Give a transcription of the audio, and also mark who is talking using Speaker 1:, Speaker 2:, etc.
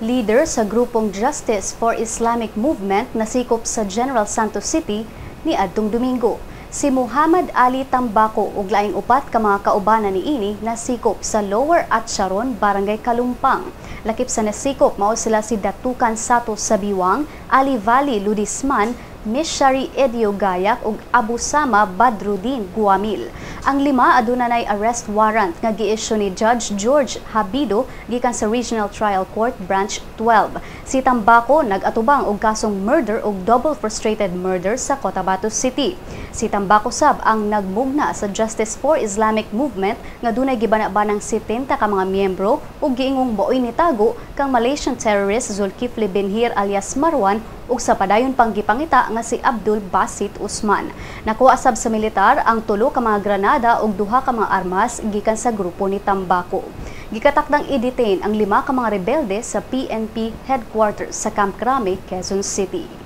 Speaker 1: Leader sa grupong Justice for Islamic Movement na sikop sa General Santos City ni adtong Domingo. Si Muhammad Ali Tambako ug laing upat ka mga kaubanan niini nasikop sa Lower Atcharon, Barangay Kalumpang. Lakip sa nasikop mao sila si Datukan Sato Sabiwang, Ali Valley Ludisman, Miss Shari Edio Gayak ug Abu Sama Badruddin Guamil. Ang lima aduna nay arrest warrant nga gi-issue ni Judge George Habido gikan sa Regional Trial Court Branch 12. Si Tambako nag-atubang og kasong murder ug double frustrated murder sa Cotabato City. Si Tambako sab ang nagmugna sa Justice for Islamic Movement nga dunay gibana-banang 70 ka mga miyembro ug giingong buoy nitago kang Malaysian terrorist Zulkifli Binhir alias Marwan ug sa padayon pang gipangita nga si Abdul Basit Usman. Nakuha sab sa militar ang 3 ka mga granada ug 2 ka mga armas gikan sa grupo ni Tambako. Gikatakdang i-detain ang 5 ka mga rebelde sa PNP headquarters sa Camp Crame, Quezon City.